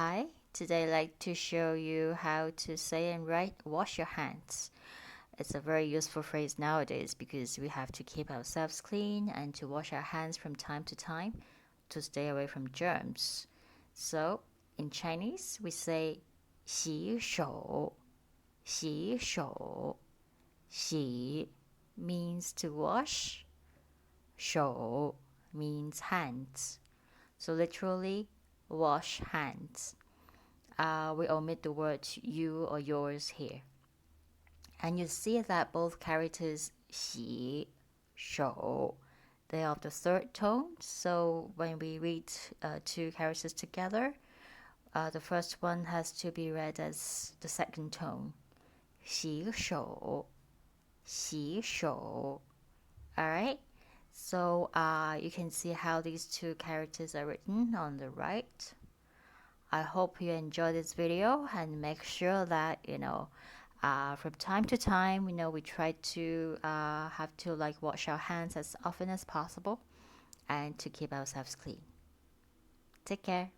Hi, today I'd like to show you how to say and write wash your hands. It's a very useful phrase nowadays because we have to keep ourselves clean and to wash our hands from time to time to stay away from germs. So, in Chinese, we say 洗手, 洗手. 洗 means to wash, 手 means hands. So literally, wash hands. We omit the word you or yours here. And you see that both characters 洗, 手, they are of the third tone. So when we read two characters together, the first one has to be read as the second tone. 洗手, 洗手. Alright? So you can see how these two characters are written on the right. I hope you enjoy this video and make sure that, from time to time, we try to have to wash our hands as often as possible and to keep ourselves clean. Take care.